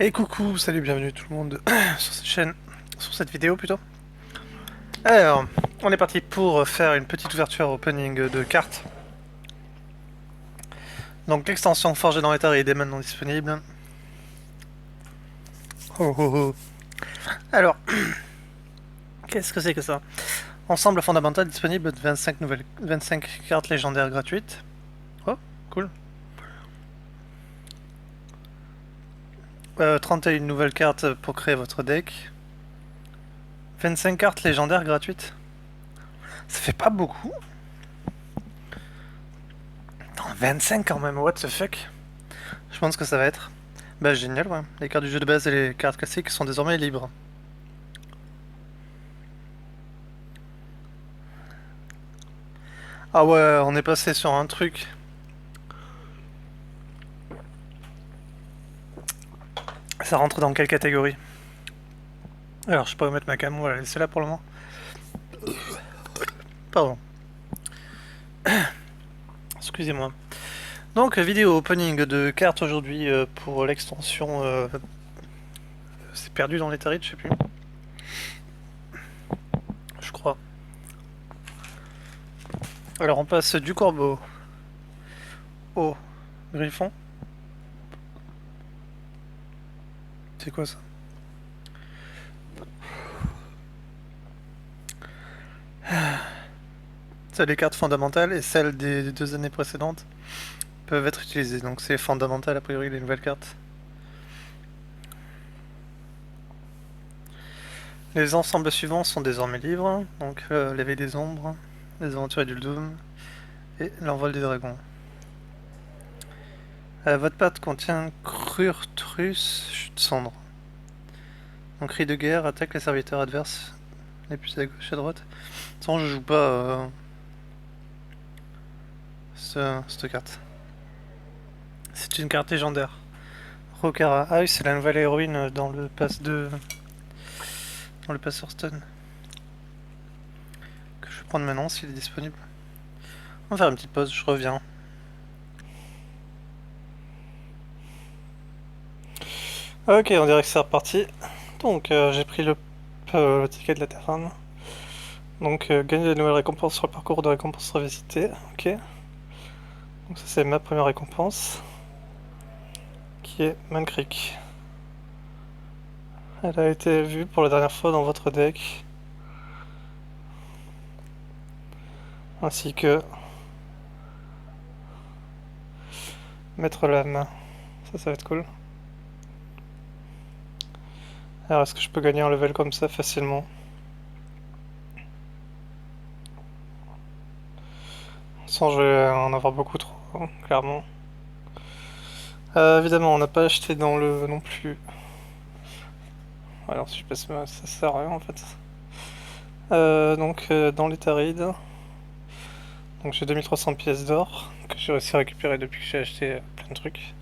Et coucou, salut, bienvenue tout le monde sur cette chaîne, sur cette vidéo plutôt. Alors, on est parti pour faire une petite ouverture opening de cartes. Donc l'extension Forge dans l'État est maintenant disponible. Oh oh oh. Alors, qu'est-ce que c'est que ça? Ensemble fondamental disponible de 25 cartes légendaires gratuites. Oh, cool. 31 nouvelles cartes pour créer votre deck. 25 cartes légendaires gratuites. Ça fait pas beaucoup. Attends, 25 quand même, what the fuck? Je pense que ça va être. Bah génial, ouais. Les cartes du jeu de base et les cartes classiques sont désormais libres. Ah ouais, on est passé sur un truc. Ça rentre dans quelle catégorie? Alors, je peux pas mettre ma cam, on va la laisser là pour le moment. Pardon. Excusez-moi. Donc, vidéo opening de cartes aujourd'hui pour l'extension. C'est perdu dans les tarifs, je sais plus. Je crois. Alors, on passe du corbeau au griffon. C'est quoi ça? Ça, les cartes fondamentales et celles des 2 années précédentes peuvent être utilisées. Donc, c'est fondamental a priori les nouvelles cartes. Les ensembles suivants sont désormais libres, donc l'éveil des ombres, les aventures du Doom et l'envol des dragons. Votre patte contient Crurtrus, chute cendre. Donc cri de guerre, attaque les serviteurs adverses, les plus à gauche et à droite. Sans je joue pas cette carte. C'est une carte légendaire. Rokara. Ah oui, c'est la nouvelle héroïne dans le pass dans le pass Hearthstone. Que je vais prendre maintenant s'il est disponible. On va faire une petite pause, je reviens. Ok, on dirait que c'est reparti. Donc j'ai pris le ticket de la Terrane. Donc gagner de nouvelles récompenses sur le parcours de récompenses revisité. Ok. Donc ça c'est ma première récompense. Qui est Man Creek. Elle a été vue pour la dernière fois dans votre deck. Ainsi que Maître Lame. Ça va être cool. Alors est-ce que je peux gagner un level comme ça facilement? Sans je vais en avoir beaucoup trop, hein, clairement. Évidemment, on n'a pas acheté dans le non plus. Alors si je passe, ça sert à rien en fait. Donc dans les tarides. Donc j'ai 2300 pièces d'or que j'ai réussi à récupérer depuis que j'ai acheté plein de trucs.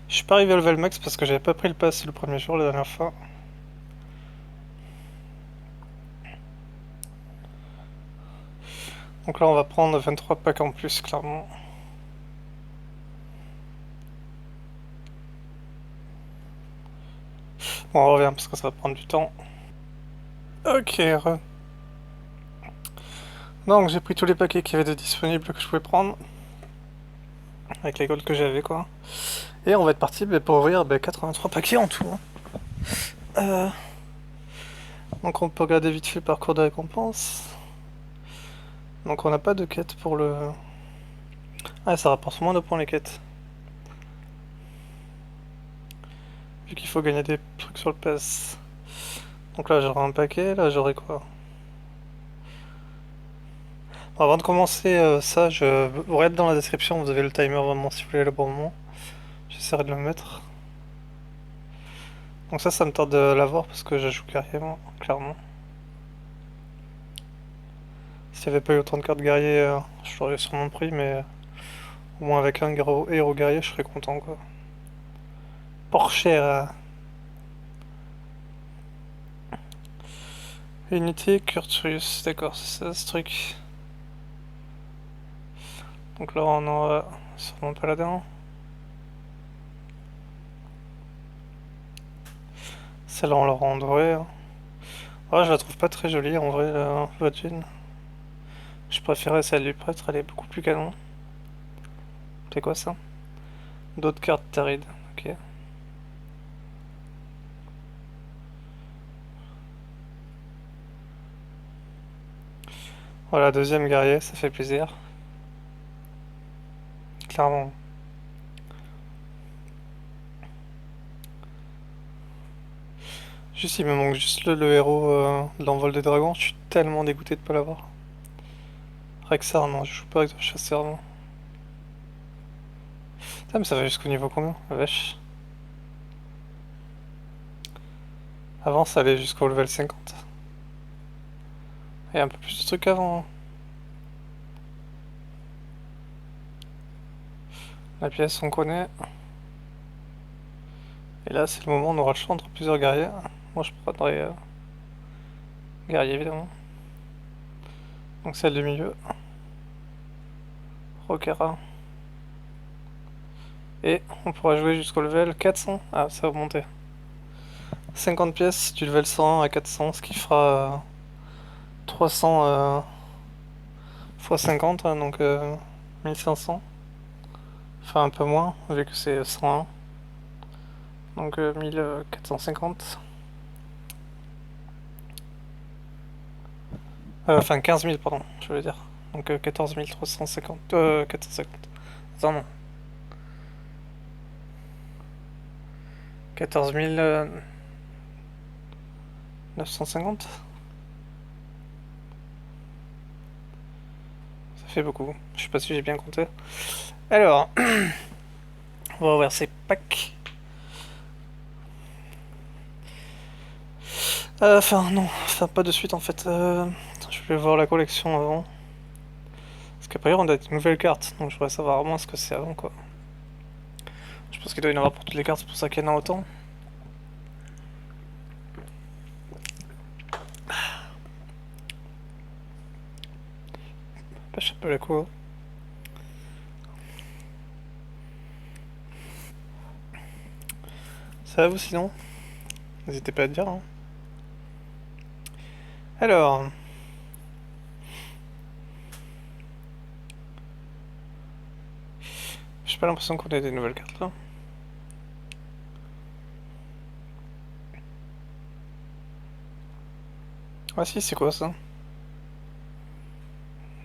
Je suis pas arrivé au level max parce que j'avais pas pris le pass le premier jour la dernière fois. Donc là on va prendre 23 packs en plus clairement. Bon on revient parce que ça va prendre du temps. Ok, donc j'ai pris tous les paquets qu'il y avait de disponibles que je pouvais prendre. Avec les golds que j'avais quoi. Et on va être parti pour ouvrir 83 paquets en tout. Donc on peut regarder vite fait parcours de récompense. Donc on n'a pas de quête pour le... Ah ça rapporte moins de points les quêtes. Vu qu'il faut gagner des trucs sur le pass. Donc là j'aurai un paquet, là j'aurai quoi? Bon, avant de commencer ça, je vous regarde dans la description, vous avez le timer vraiment si vous voulez le bon moment. J'essaierai de le mettre. Donc ça me tente de l'avoir parce que je joue guerrier, moi, clairement. S'il n'y avait pas eu autant de cartes guerriers, je l'aurais sûrement pris, mais au moins avec un héros guerrier, je serais content quoi. Porcher. Unité Curtius, d'accord, c'est ça ce truc. Donc là on aura sûrement paladin. Celle-là, on la rend en doré. Hein. Ouais, je la trouve pas très jolie en vrai, votre jean. Je préférais celle du prêtre, elle est beaucoup plus canon. C'est quoi ça? D'autres cartes Tarid, ok. Voilà, deuxième guerrier, ça fait plaisir. Clairement. Juste, il me manque juste le héros de l'envol des dragons. Je suis tellement dégoûté de pas l'avoir. Rexar, non, je joue pas avec un chasseur, non. Putain, mais ça va jusqu'au niveau combien? La vache. Avant, ça allait jusqu'au level 50. Et un peu plus de trucs avant. Hein. La pièce, on connaît. Et là, c'est le moment où on aura le choix entre plusieurs guerriers. Moi, je prendrai guerrier, évidemment. Donc celle du milieu. Rokara. Et on pourra jouer jusqu'au level 400. Ah, ça va monter. 50 pièces du level 100 à 400, ce qui fera 300 x 50, hein, donc 1500. Enfin, un peu moins, vu que c'est 101. Donc 1450. Enfin, 15 000, pardon, je veux dire. Donc 14 350. 450. Attends, non. 14 950. Ça fait beaucoup. Je sais pas si j'ai bien compté. Alors, on va ouvrir ces packs. Enfin, non, enfin, pas de suite en fait. Je vais voir la collection avant. Parce qu'après, on a une nouvelle carte, donc je voudrais savoir au moins ce que c'est avant quoi. Je pense qu'il doit y en avoir pour toutes les cartes, c'est pour ça qu'il y en a autant. Je sais pas la quoi. Ça va vous sinon? N'hésitez pas à dire. Hein. Alors. J'ai pas l'impression qu'on ait des nouvelles cartes là. Ah si, c'est quoi ça?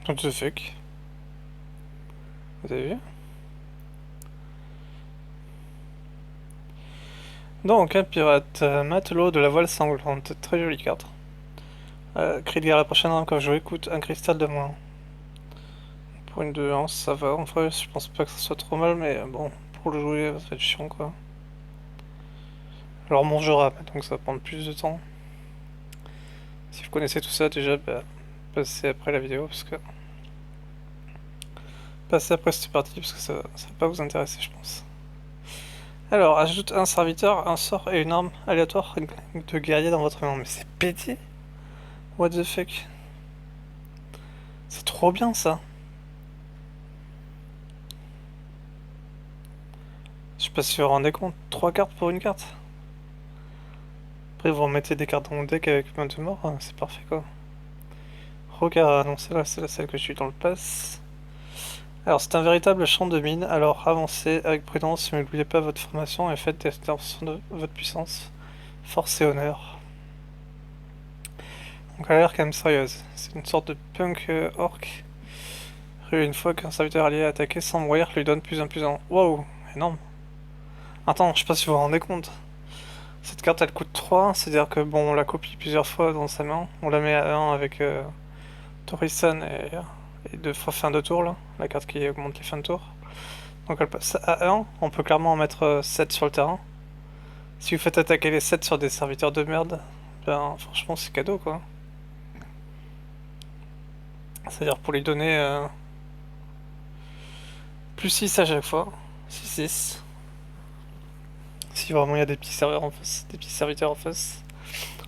What the fuck? Vous avez vu? Donc, un pirate, matelot de la voile sanglante, très jolie carte. Cri de guerre la prochaine arme que je coûte un cristal de moins. Pour une 2-1, ça va. En vrai, je pense pas que ça soit trop mal, mais bon, pour le jouer, ça va être chiant quoi. Alors, mon jeu rap, donc ça va prendre plus de temps. Si vous connaissez tout ça, déjà, bah, passez après la vidéo parce que. Passez après cette partie parce que ça va pas vous intéresser, je pense. Alors, ajoute un serviteur, un sort et une arme aléatoire de guerrier dans votre main. Mais c'est pété! What the fuck? C'est trop bien ça! Je sais pas si vous vous rendez compte, 3 cartes pour une carte. Après, vous remettez des cartes dans mon deck avec main de mort, c'est parfait quoi. Rokara, non, c'est celle que je suis dans le pass. Alors, c'est un véritable champ de mine, alors avancez avec prudence, mais n'oubliez pas votre formation et faites des extensions de votre puissance. Force et honneur. Donc, elle a l'air quand même sérieuse. C'est une sorte de punk orc. Une fois qu'un serviteur allié a attaqué, sans mourir lui donne plus 1 plus 1. Wow, énorme. Attends, je sais pas si vous vous rendez compte. Cette carte elle coûte 3, c'est-à-dire que bon, on la copie plusieurs fois dans sa main. On la met à 1 avec Torisan et deux fois fin de tour là, la carte qui augmente les fins de tour. Donc elle passe à 1, on peut clairement en mettre 7 sur le terrain. Si vous faites attaquer les 7 sur des serviteurs de merde, ben franchement c'est cadeau quoi. C'est-à-dire pour lui donner plus 6 à chaque fois. 6-6. Si vraiment il y a des petits serveurs en face, des petits serviteurs en face.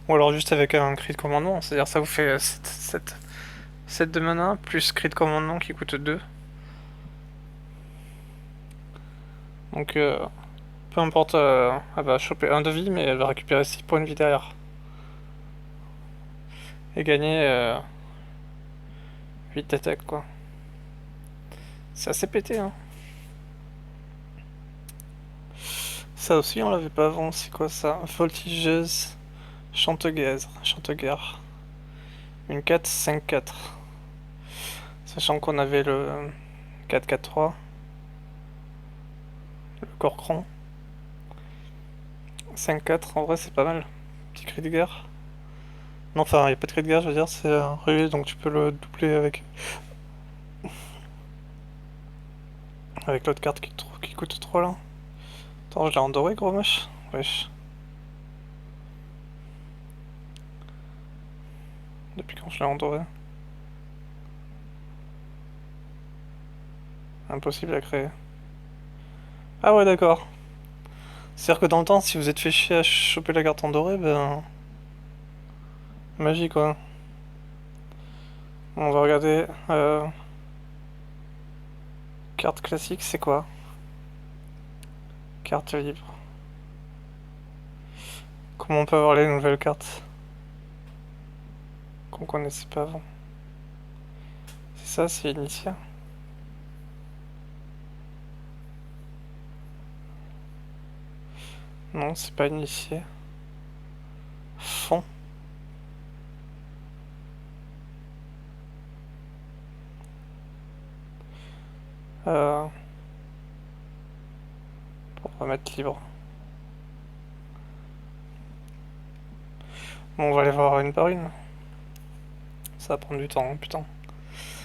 Ou alors juste avec un cri de commandement, c'est-à-dire ça vous fait 7 de mana, plus cri de commandement qui coûte 2. Donc Peu importe, elle va choper 1 de vie, mais elle va récupérer 6 points de vie derrière. Et gagner 8 d'attaque, quoi. C'est assez pété, hein. Ça aussi, on l'avait pas avant. C'est quoi ça? Voltigeuse, chanteguerre. Une 4, 5, 4. Sachant qu'on avait le 4, 4, 3. Le Corcron. 5, 4, en vrai, c'est pas mal. Petit cri de guerre. Non, enfin, y a pas de cri de guerre, je veux dire, c'est un ruée, donc tu peux le doubler avec l'autre carte qui coûte 3 là. Attends, je l'ai en doré, gros moche. Wesh. Depuis quand je l'ai en doré? Impossible à créer. Ah ouais, d'accord. C'est-à-dire que dans le temps, si vous êtes fait chier à choper la carte en doré, ben... Magie, quoi. On va regarder... Carte classique, c'est quoi? Carte libre. Comment on peut avoir les nouvelles cartes qu'on connaissait pas avant? C'est ça, c'est initié. Non, c'est pas initié. Fond. Euh... Pour remettre libre. Bon, on va aller voir une par une. Ça va prendre du temps, hein, putain.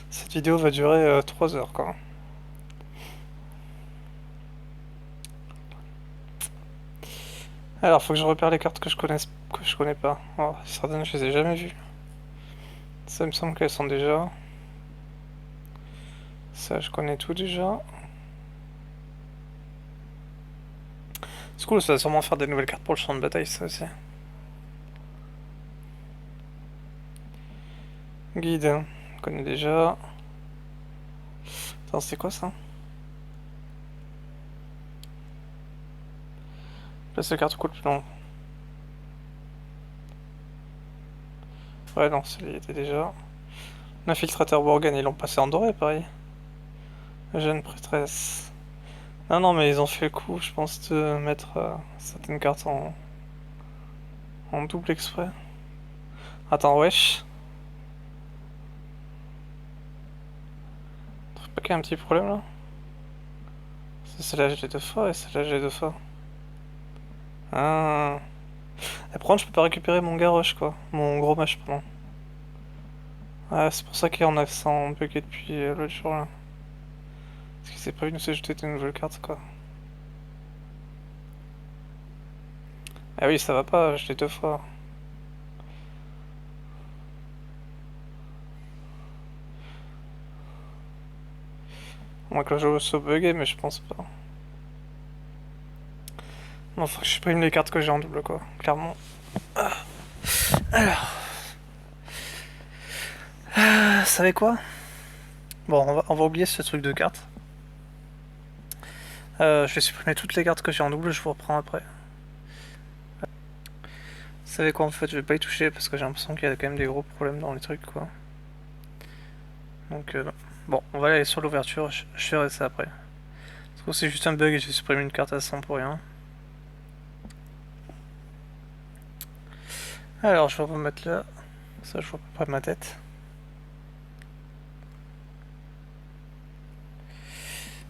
Cette vidéo va durer 3 heures, quoi. Alors, faut que je repère les cartes que je connais pas. Oh, certaines, je les ai jamais vues. Ça me semble qu'elles sont déjà. Ça, je connais tout déjà. C'est cool, ça va sûrement faire des nouvelles cartes pour le champ de bataille, ça aussi. Guide, on connaît déjà. Attends, c'est quoi ça? Place de carte cool plus long. Ouais, non, celui-là était déjà. L'infiltrateur Worgen, ils l'ont passé en doré, pareil. Jeune prêtresse. Non, non, mais ils ont fait le coup, je pense, de mettre certaines cartes en double exprès. Attends, wesh. Trouve pas qu'il y a un petit problème là? Celle-là, je l'ai 2 fois et celle-là, je l'ai 2 fois. Ah. Et par contre, je peux pas récupérer mon Garrosh, quoi. Mon gros mâche, pardon. Ouais, c'est pour ça qu'il y en a 100 buggés depuis l'autre jour là. Parce qu'il s'est prévu de nous ajouter de nouvelles cartes, quoi. Ah oui, ça va pas, je l'ai 2 fois. Moi que le jeu soit bugué, mais je pense pas. Non, faut que je supprime les cartes que j'ai en double, quoi, clairement. Alors. Vous savez quoi? Bon, on va oublier ce truc de cartes. Je vais supprimer toutes les cartes que j'ai en double, je vous reprends après. Vous savez quoi, en fait, je vais pas y toucher parce que j'ai l'impression qu'il y a quand même des gros problèmes dans les trucs, quoi. Donc, bon, on va aller sur l'ouverture, je ferai ça après. Parce que c'est juste un bug et j'ai supprimé une carte à 100 pour rien. Alors, je vais remettre là. Ça, je vois pas près ma tête.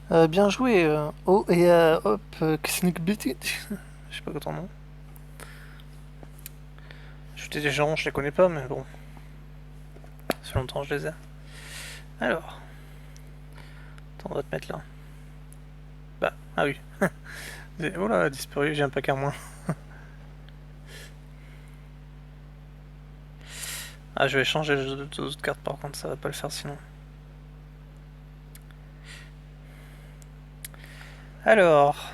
Bien joué, oh, et hop, Sneak Beat. Je sais pas quoi ton nom. J'étais des gens, je les connais pas, mais bon. Ça fait longtemps que je les ai. Alors. Attends, on va te mettre là. Bah, ah oui. Oh là, disparu, j'ai un pack à moins. Ah, je vais changer les autres cartes par contre, ça va pas le faire sinon. Alors.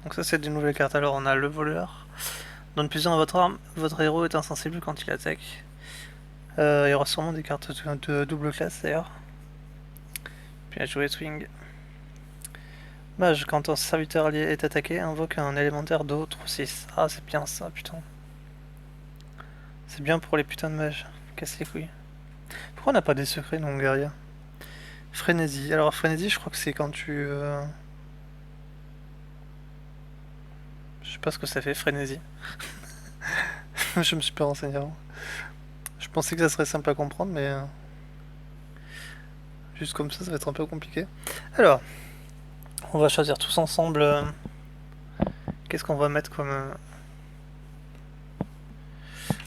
Donc ça c'est des nouvelles cartes. Alors on a le voleur. Donne plus 1 à votre arme. Votre héros est insensible quand il attaque. Il y aura sûrement des cartes de double classe d'ailleurs. Puis à jouer Swing. Mage, quand ton serviteur allié est attaqué, invoque un élémentaire d'eau 3-6. Ah, c'est bien ça, putain. C'est bien pour les putains de mages. Casse les couilles. Pourquoi on n'a pas des secrets, non, guerrier? Frénésie. Alors, frénésie, je crois que c'est quand tu... Je sais pas ce que ça fait, frénésie. Je me suis pas renseigné avant. Je pensais que ça serait simple à comprendre, mais... juste comme ça va être un peu compliqué. Alors, on va choisir tous ensemble... qu'est-ce qu'on va mettre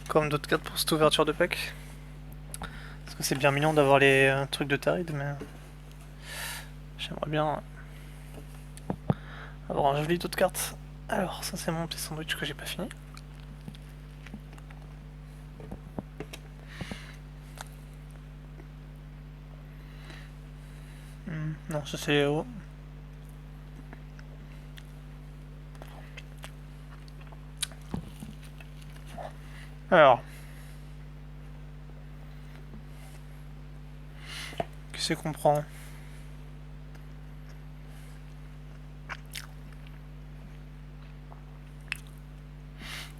comme d'autres cartes pour cette ouverture de pack? Parce que c'est bien mignon d'avoir les trucs de Tarid, mais... j'aimerais bien avoir un joli d'autres cartes. Alors, ça c'est mon petit sandwich que j'ai pas fini. Non, ça c'est les héros. Alors... qu'est-ce qu'on prend?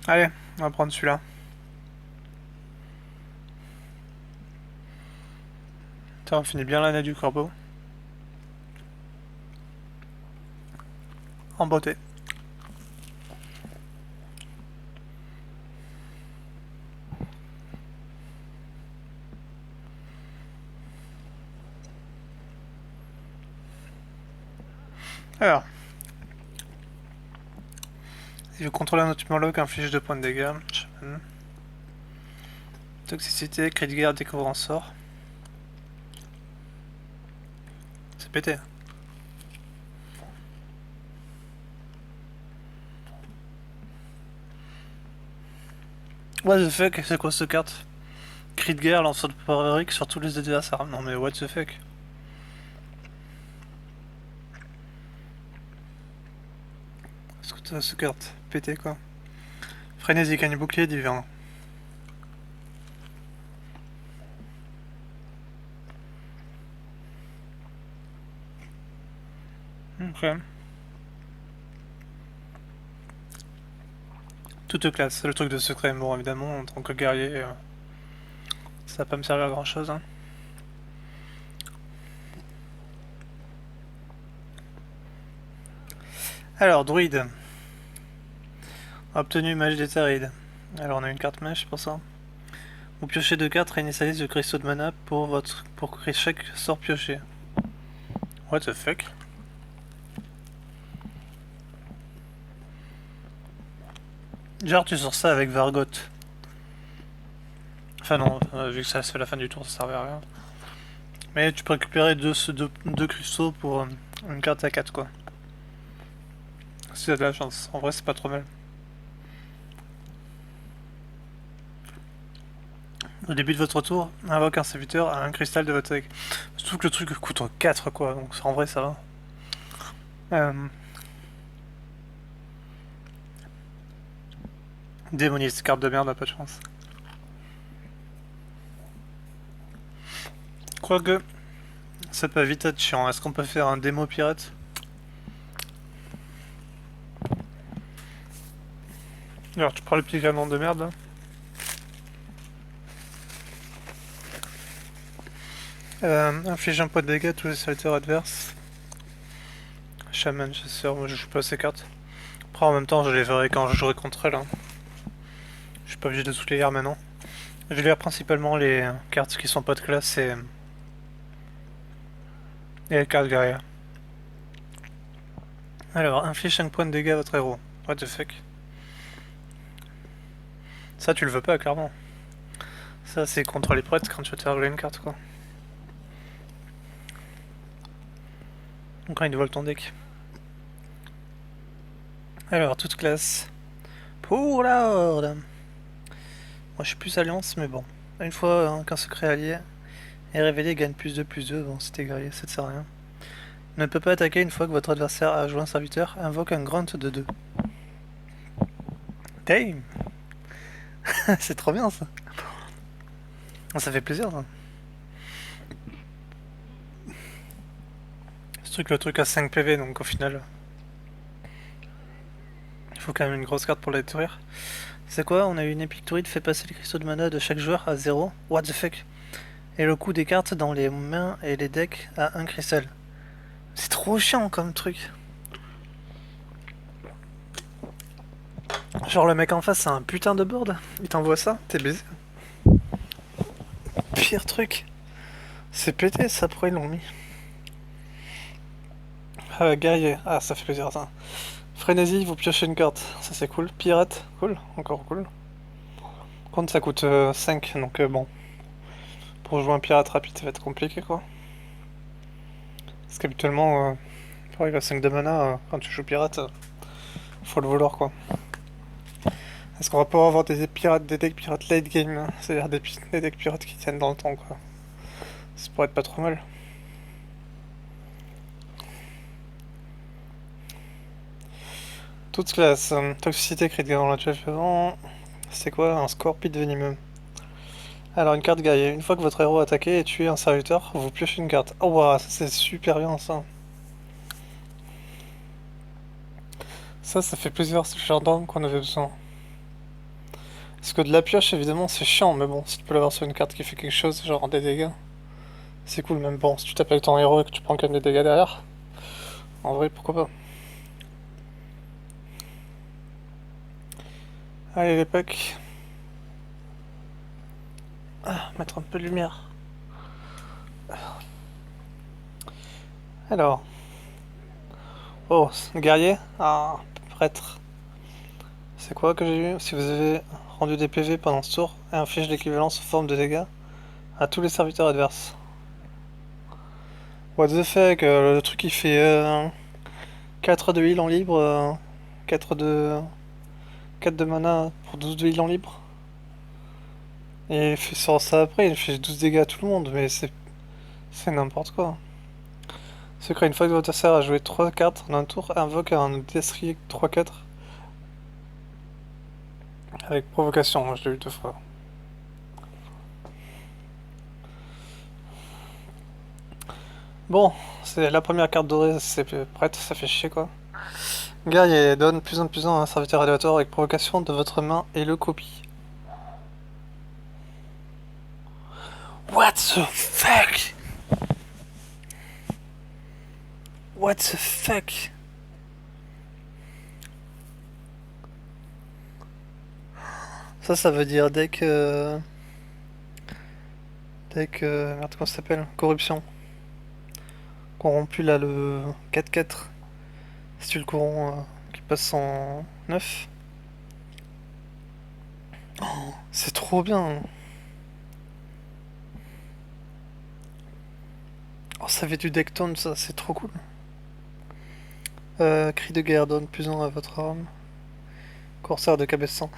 Allez, on va prendre celui-là. Tiens, on finit bien l'année du corbeau. En beauté. Alors. Si vous contrôlez un autre murloc, inflige 2 points de dégâts. Toxicité, cri de guerre, découvre un sort. C'est pété. What the fuck, c'est quoi cette carte? Cri de guerre, lanceur de parique sur tous les adversaires. Non mais what the fuck. Est-ce que t'as cette carte? Pété quoi. Frénésie, gagne bouclier divin. Ok. Toute classe, c'est le truc de secret. Bon, évidemment, en tant que guerrier, ça va pas me servir à grand chose. Hein. Alors, druide. Obtenu mage d'Éthéride. Alors, on a une carte mage pour ça. Vous piochez 2 cartes et initialise le cristaux de mana pour chaque sort pioché. What the fuck? Genre tu sors ça avec Vargot. Enfin non, vu que ça se fait la fin du tour, ça servait à rien. Mais tu peux récupérer deux cristaux pour une carte à 4 quoi. Si t'as de la chance, en vrai c'est pas trop mal. Au début de votre tour, invoque un serviteur à un cristal de votre deck. Surtout que le truc coûte 4 quoi, donc en vrai ça va. Démoniste, carte de merde, a pas de chance. Quoique, ça peut vite être chiant. Est-ce qu'on peut faire un démo pirate? Alors tu prends le petit canon de merde là. Inflige un point de dégâts à tous les serviteurs adverses. Shaman, chasseur, moi je joue pas ces cartes. Après en même temps je les verrai quand je jouerai contre elle. Hein. Je suis pas obligé de toutes les lire maintenant. Je vais lire principalement les cartes qui sont pas de classe et les cartes guerrières. Alors, inflige 5 points de dégâts à votre héros. What the fuck? Ça tu le veux pas clairement. Ça c'est contre les prêtres quand tu vas te faire rouler une carte quoi. Donc quand ils volent ton deck. Alors, toute classe. Pour la horde. Moi je suis plus alliance mais bon. Une fois qu'un secret allié est révélé, gagne +2/+2. Bon c'était guerrier, ça ne sert à rien. Ne peut pas attaquer une fois que votre adversaire a joué un serviteur. Invoque un grunt de 2. Damn. C'est trop bien ça. Ça fait plaisir ça. Surtout que le truc a 5 PV, donc au final, il faut quand même une grosse carte pour la détruire. C'est quoi? On a eu une Epic Druid fait passer les cristaux de mana de chaque joueur à 0. What the fuck? Et le coût des cartes dans les mains et les decks à 1 cristal. C'est trop chiant comme truc. Genre le mec en face c'est un putain de board, il t'envoie ça, t'es baisé. Pire truc. C'est pété ça, pourquoi ils l'ont mis? Guerrier, ah ça fait plaisir ça. Frénésie, vous piochez une carte, ça c'est cool. Pirate, cool, encore cool. Contre ça coûte 5, donc bon. Pour jouer un pirate rapide ça va être compliqué quoi. Parce qu'habituellement, pour arriver à 5 de mana, quand tu joues pirate, faut le vouloir quoi. Est-ce qu'on va pouvoir avoir des pirates, des decks pirates late game, hein, c'est-à-dire des decks pirates qui tiennent dans le temps quoi. Ça pourrait être pas trop mal. Toute classe, toxicité, crit de guerre, on l'a déjà vu avant. C'est quoi un scorpide venimeux? Alors une carte guerrier, une fois que votre héros a attaqué et tué un serviteur, vous piochez une carte. Oh waouh, ça c'est super bien ça. Ça fait plusieurs genre d'armes qu'on avait besoin. Parce que de la pioche évidemment c'est chiant, mais bon, si tu peux l'avoir sur une carte qui fait quelque chose, genre des dégâts, c'est cool même. Bon, si tu tapes avec ton héros et que tu prends quand même des dégâts derrière, en vrai pourquoi pas. Allez les packs. Ah, mettre un peu de lumière. Alors. Oh, guerrier? Ah, prêtre. C'est quoi que j'ai eu? Si vous avez rendu des PV pendant ce tour, et inflige l'équivalent sous forme de dégâts à tous les serviteurs adverses. What the fuck, le truc il fait 4 de heal en libre, 4 de 4 de mana pour 12 de heal en libre. Et il fait sur ça après, il fait 12 dégâts à tout le monde, mais c'est n'importe quoi. Secret, une fois que votre adversaire a joué 3 cartes en un tour, invoque un destrier 3-4 avec provocation, moi je l'ai eu 2 fois. Bon, c'est la première carte dorée, c'est prête, ça fait chier quoi. Guerrier, donne plus en plus un serviteur aléatoire avec provocation de votre main et le copie. What the fuck? What the fuck? Ça veut dire merde, comment ça s'appelle? Corruption. Corrompu là, le 4-4. Si tu le corromps, qui passe en 9. C'est trop bien. Oh, ça fait du deck taunt, ça, c'est trop cool. Cri de guerre, donne plus un à votre arme. Corsaire de cabestan.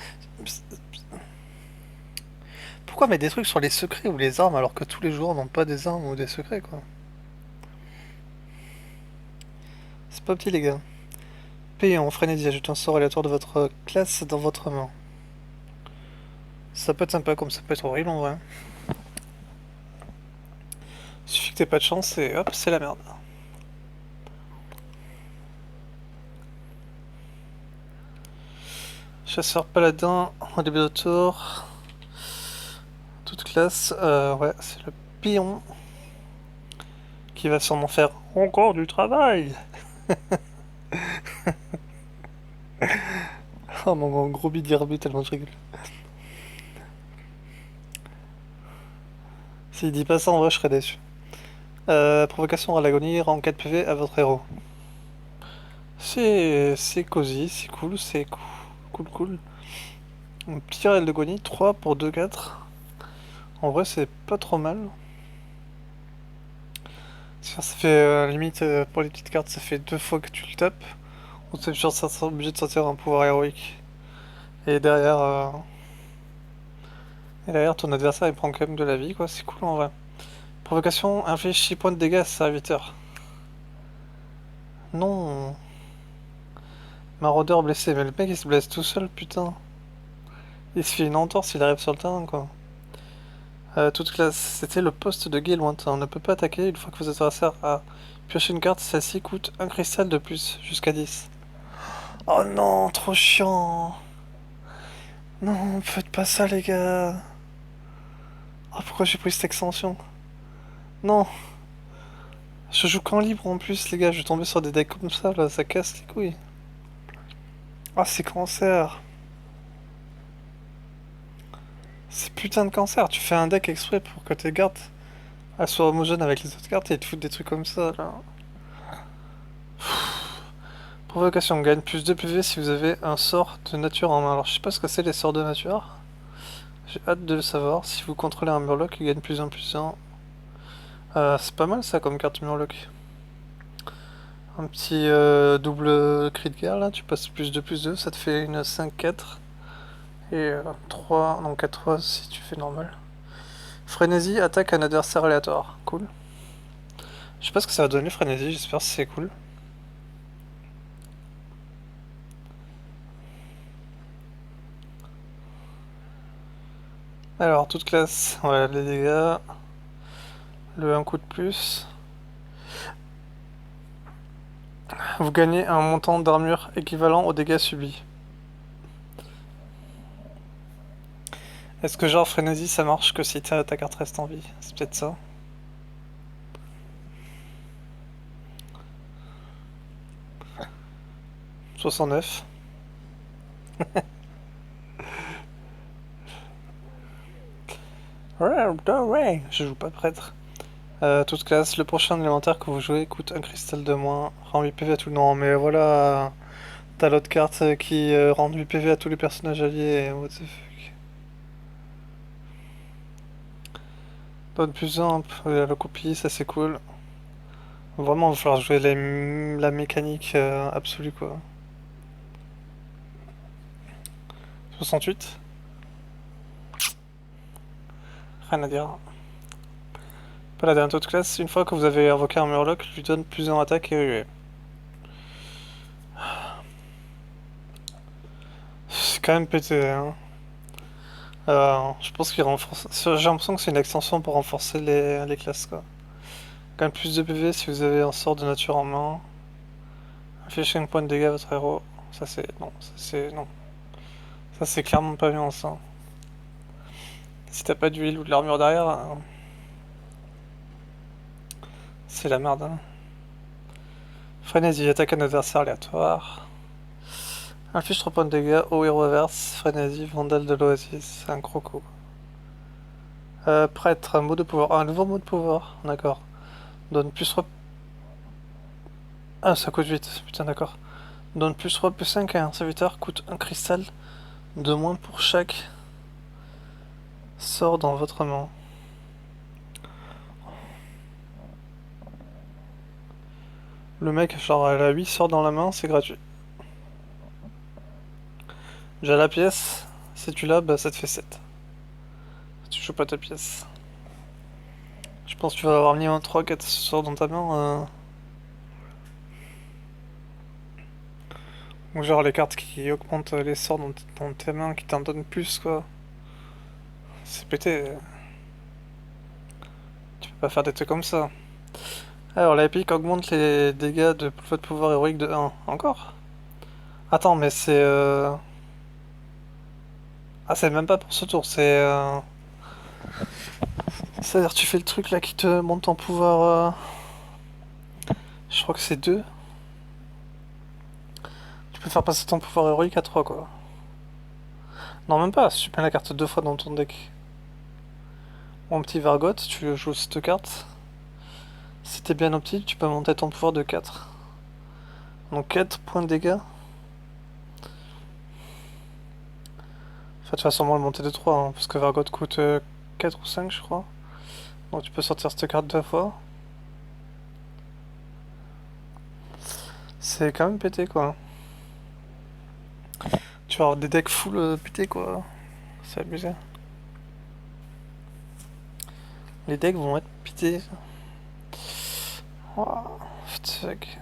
Pourquoi mettre des trucs sur les secrets ou les armes alors que tous les joueurs n'ont pas des armes ou des secrets quoi? C'est pas petit les gars. Payant, frénésie, ajoute un sort aléatoire de votre classe dans votre main. Ça peut être sympa comme ça peut être horrible en vrai. Suffit que t'aies pas de chance et hop, c'est la merde. Chasseur paladin au début de tour. Toute classe, ouais, c'est le pion qui va sûrement faire encore du travail. Oh mon gros bide d'herbe tellement je rigole. S'il dit pas ça en vrai je serais déçu. Provocation à l'agonie, rend 4 PV à votre héros. C'est cosy, c'est cool, c'est cool. Un petit rail de Goni, 3 pour 2-4. En vrai, c'est pas trop mal. Ça fait limite pour les petites cartes, ça fait 2 fois que tu le tapes. On est obligé de sortir un pouvoir héroïque. Et derrière ton adversaire il prend quand même de la vie, quoi. C'est cool en vrai. Provocation inflige 6 points de dégâts à serviteur. Non. Maraudeur blessé, mais le mec il se blesse tout seul, putain. Il se fait une entorse, il arrive sur le terrain, quoi. Toute classe, c'était le poste de guet lointain. On ne peut pas attaquer une fois que votre adversaire a pioché une carte. Celle-ci coûte un cristal de plus, jusqu'à 10. Oh non, trop chiant. Non, faites pas ça les gars. Ah, pourquoi j'ai pris cette extension? Non, je joue qu'en libre en plus les gars, je vais tomber sur des decks comme ça là, ça casse les couilles. Ah, c'est cancer. C'est putain de cancer, tu fais un deck exprès pour que tes cartes elles soient homogènes avec les autres cartes et ils te foutent des trucs comme ça là. Provocation, gagne plus de PV si vous avez un sort de nature en main. Alors je sais pas ce que c'est les sorts de nature. J'ai hâte de le savoir. Si vous contrôlez un Murloc, il gagne plus en plus 1. C'est pas mal ça comme carte Murloc. Un petit double cri de guerre là, tu passes plus 2, ça te fait une 5-4. Et 3, non 4-3 si tu fais normal. Frénésie, attaque un adversaire aléatoire. Cool. Je sais pas ce que ça va donner Frénésie, j'espère que c'est cool. Alors, toute classe, ouais, les dégâts. Le 1 coup de plus. Vous gagnez un montant d'armure équivalent aux dégâts subis. Est-ce que genre Frénésie ça marche que si ta carte reste en vie? C'est peut-être ça. « 69. Ouais, je joue pas de prêtre. Toute classe, le prochain élémentaire que vous jouez coûte un cristal de moins, rend 8 PV à tout le monde. Mais voilà, t'as l'autre carte qui rend 8 PV à tous les personnages alliés. What the fuck. Donne plus ample, la copie, ça c'est cool. Vraiment, il va falloir jouer la mécanique absolue quoi. 68. Rien à dire. Paladin toute classe, une fois que vous avez invoqué un Murloc, lui donne plus en attaque et oui. C'est quand même pété, hein. Je pense qu'il renforce. J'ai l'impression que c'est une extension pour renforcer les classes, quoi. Quand même plus de PV si vous avez un sort de nature en main. Affichez un point de dégâts à votre héros. Ça c'est. Non, ça c'est. Non. Ça c'est clairement pas bien ça. Si t'as pas d'huile ou de l'armure derrière, c'est la merde, hein. Frénésie, attaque un adversaire aléatoire. Inflige 3 points de dégâts au héros reverse. Frénésie, vandale de l'oasis. C'est un gros coup. Prêtre, un mot de pouvoir. Ah, un nouveau mot de pouvoir. D'accord. Donne plus 3. Ah, ça coûte 8. Putain, d'accord. Donne plus 3, plus 5 à un serviteur. Coûte un cristal de moins pour chaque sort dans votre main. Le mec, genre, elle a 8 sorts dans la main, c'est gratuit. J'ai la pièce. Si tu l'as, bah ça te fait 7. Tu joues pas ta pièce. Je pense que tu vas avoir minimum 3-4 sorts dans ta main. Ou genre les cartes qui augmentent les sorts dans tes mains, qui t'en donnent plus, quoi. C'est pété. Tu peux pas faire des trucs comme ça. Alors, la épique augmente les dégâts de votre pouvoir héroïque de 1. Encore? Attends, mais c'est... Ah, c'est même pas pour ce tour, c'est... C'est-à-dire tu fais le truc là qui te monte ton pouvoir... Je crois que c'est 2. Tu peux faire passer ton pouvoir héroïque à 3 quoi. Non, même pas, si tu mets la carte 2 fois dans ton deck. Mon petit Vargot, tu joues cette carte. Si t'es bien optique, tu peux monter ton pouvoir de 4. Donc 4 points de dégâts. Enfin, tu vas sûrement le monter de 3, hein, parce que Vargot coûte 4 ou 5, je crois. Donc tu peux sortir cette carte 2 fois. C'est quand même pété, quoi. Tu vas avoir des decks full pété, quoi. C'est abusé. Les decks vont être pétés. Oh, fuck.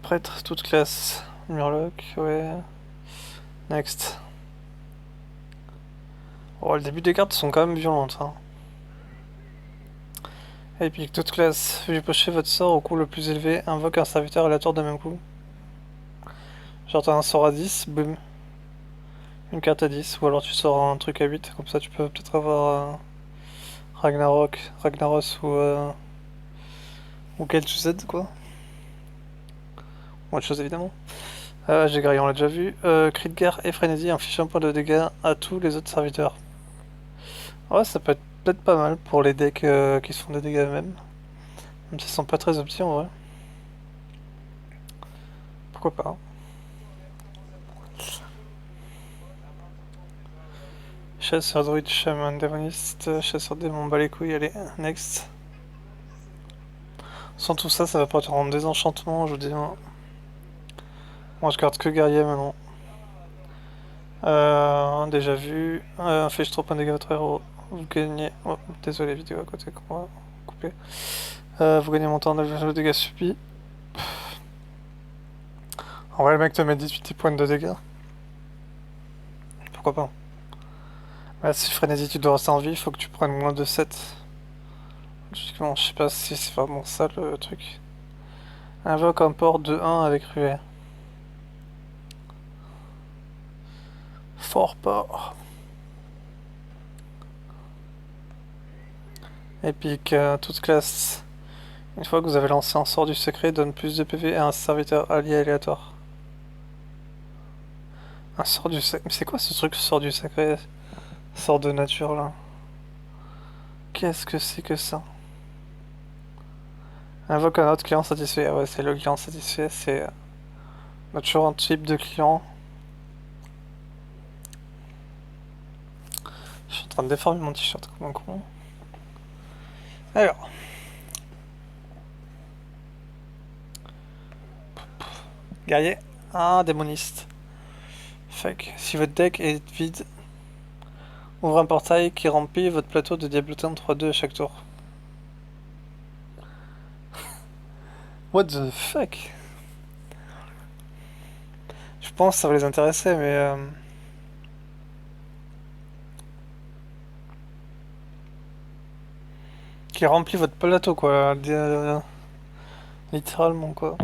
Prêtre, toute classe. Murloc, ouais. Next. Oh, le début des cartes sont quand même violentes. Hein. Épique, toute classe. Veuillez piocher votre sort au coup le plus élevé. Invoque un serviteur aléatoire de même coup. Genre t'as un sort à 10, boum. Une carte à 10. Ou alors tu sors un truc à 8. Comme ça tu peux peut-être avoir Ragnarok, Ragnaros ou Gale to Z quoi. Ou autre chose évidemment. J'ai grillé, on l'a déjà vu. Cri de guerre et frénésie inflige un point de dégâts à tous les autres serviteurs. Ouais, ça peut être peut-être pas mal pour les decks qui se font des dégâts eux-mêmes. Même s'ils sont pas très optis en vrai. Pourquoi pas. Hein. Chasseur druide, chaman, démoniste, chasseur démon, bat les couilles, allez, next. Sans tout ça, ça va pas te rendre des enchantements, je vous dis. Hein. Moi je garde que guerrier maintenant. Déjà vu. Inflige trop un dégât à votre héros. Vous gagnez. Oh, désolé, vidéo à côté qu'on va couper. Vous gagnez mon temps de dégâts subis. En vrai, le mec te met 18 points de dégâts. Pourquoi pas? Là, si frénésie, tu dois rester en vie, il faut que tu prennes moins de 7. Logiquement, je sais pas si c'est vraiment ça le truc. Invoque un port de 1 avec ruée. Fort port. Épique, toute classe. Une fois que vous avez lancé un sort du secret, donne plus de PV à un serviteur allié aléatoire. Un sort du secret. Mais c'est quoi ce truc, sort du secret? Sort de nature là. Qu'est-ce que c'est que ça? Invoque un autre client satisfait. Ah ouais, c'est le client satisfait, c'est toujours un type de client. Je suis en train de déformer mon t-shirt comme un con. Alors. Guerrier. Ah, démoniste. Fuck. Si votre deck est vide, ouvre un portail qui remplit votre plateau de diablotin 3-2 à chaque tour. What the fuck? Je pense que ça va les intéresser, mais... qui remplit votre plateau, quoi. Littéralement, quoi.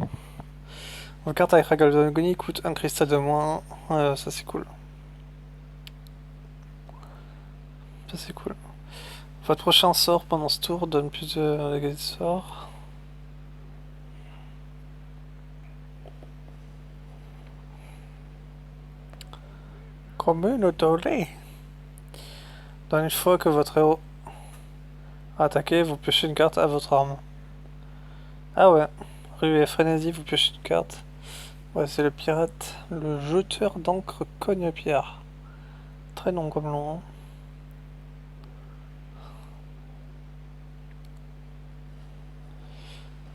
Vos cartes avec Ragal d'Agonie coûtent un cristal de moins. Ça, c'est cool. Ça, c'est cool. Votre prochain sort pendant ce tour donne plus de dégâts de sort. Comme le tollé. Dans une fois que votre héros a attaqué, vous piochez une carte à votre arme. Ah ouais. Rue et frénésie, vous piochez une carte. Ouais, c'est le pirate. Le jeteur d'encre cogne-pierre. Très long comme nom. Hein.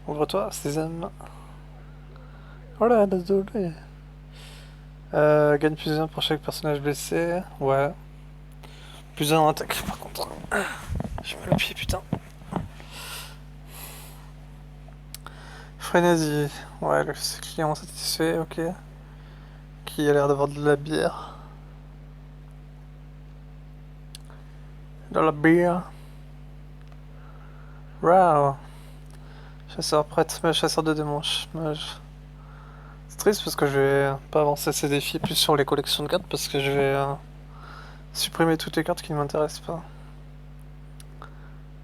Ouvre-toi, sésame. Oh là, désolé. Gagne plus 1 pour chaque personnage blessé. Ouais. Plus 1 en attaque, par contre. J'ai mal au pied, putain. Frénésie. Ouais, le client satisfait, ok. Qui a l'air d'avoir de la bière. De la bière. Wow. Chasseur prêtre, mais chasseur de démons. C'est triste parce que je vais pas avancer ces défis plus sur les collections de cartes parce que je vais supprimer toutes les cartes qui ne m'intéressent pas.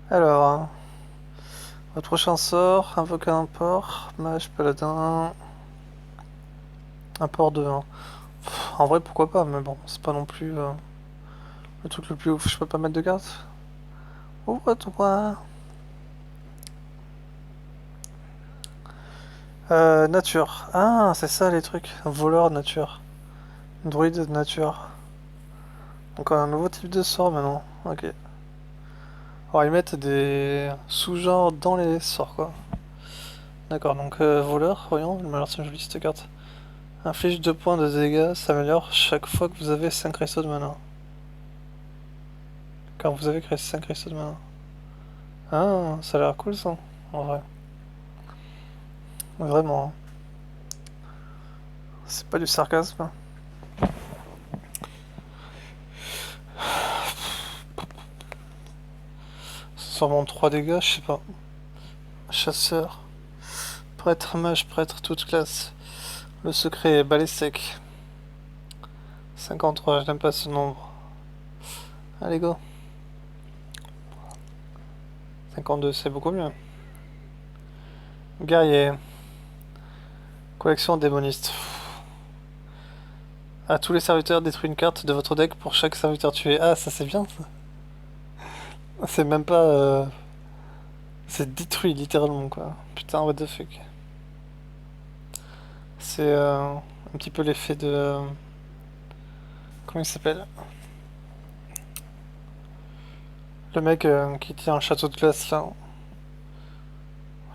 Alors, votre prochain sort, invoquer un port, mage, paladin, un port de 1. En vrai, pourquoi pas, mais bon, c'est pas non plus le truc le plus ouf. Je peux pas mettre de cartes. Ouvre-toi. Nature. Ah, c'est ça les trucs. Voleur nature. Druide nature. Donc un nouveau type de sort maintenant. Ok. Alors ils mettent des sous-genres dans les sorts quoi. D'accord, donc voleur, voyons, il m'a l'air c'est joli cette carte. Inflige 2 points de dégâts, s'améliore chaque fois que vous avez 5 cristaux de mana. Quand vous avez créé 5 cristaux de mana. Ah, ça a l'air cool ça, en vrai. Vraiment. Hein. C'est pas du sarcasme. sûrement 3 dégâts, je sais pas. Chasseur. Prêtre, mage, prêtre, toute classe. Le secret est balai sec. 53, je n'aime pas ce nombre. Allez, go. 52, c'est beaucoup mieux. Guerrier. Collection démoniste. À tous les serviteurs, détruis une carte de votre deck pour chaque serviteur tué. Ah, ça c'est bien ça. C'est même pas. C'est détruit littéralement quoi. Putain, what the fuck. C'est un petit peu l'effet de. Comment il s'appelle? Le mec qui tient un château de glace là.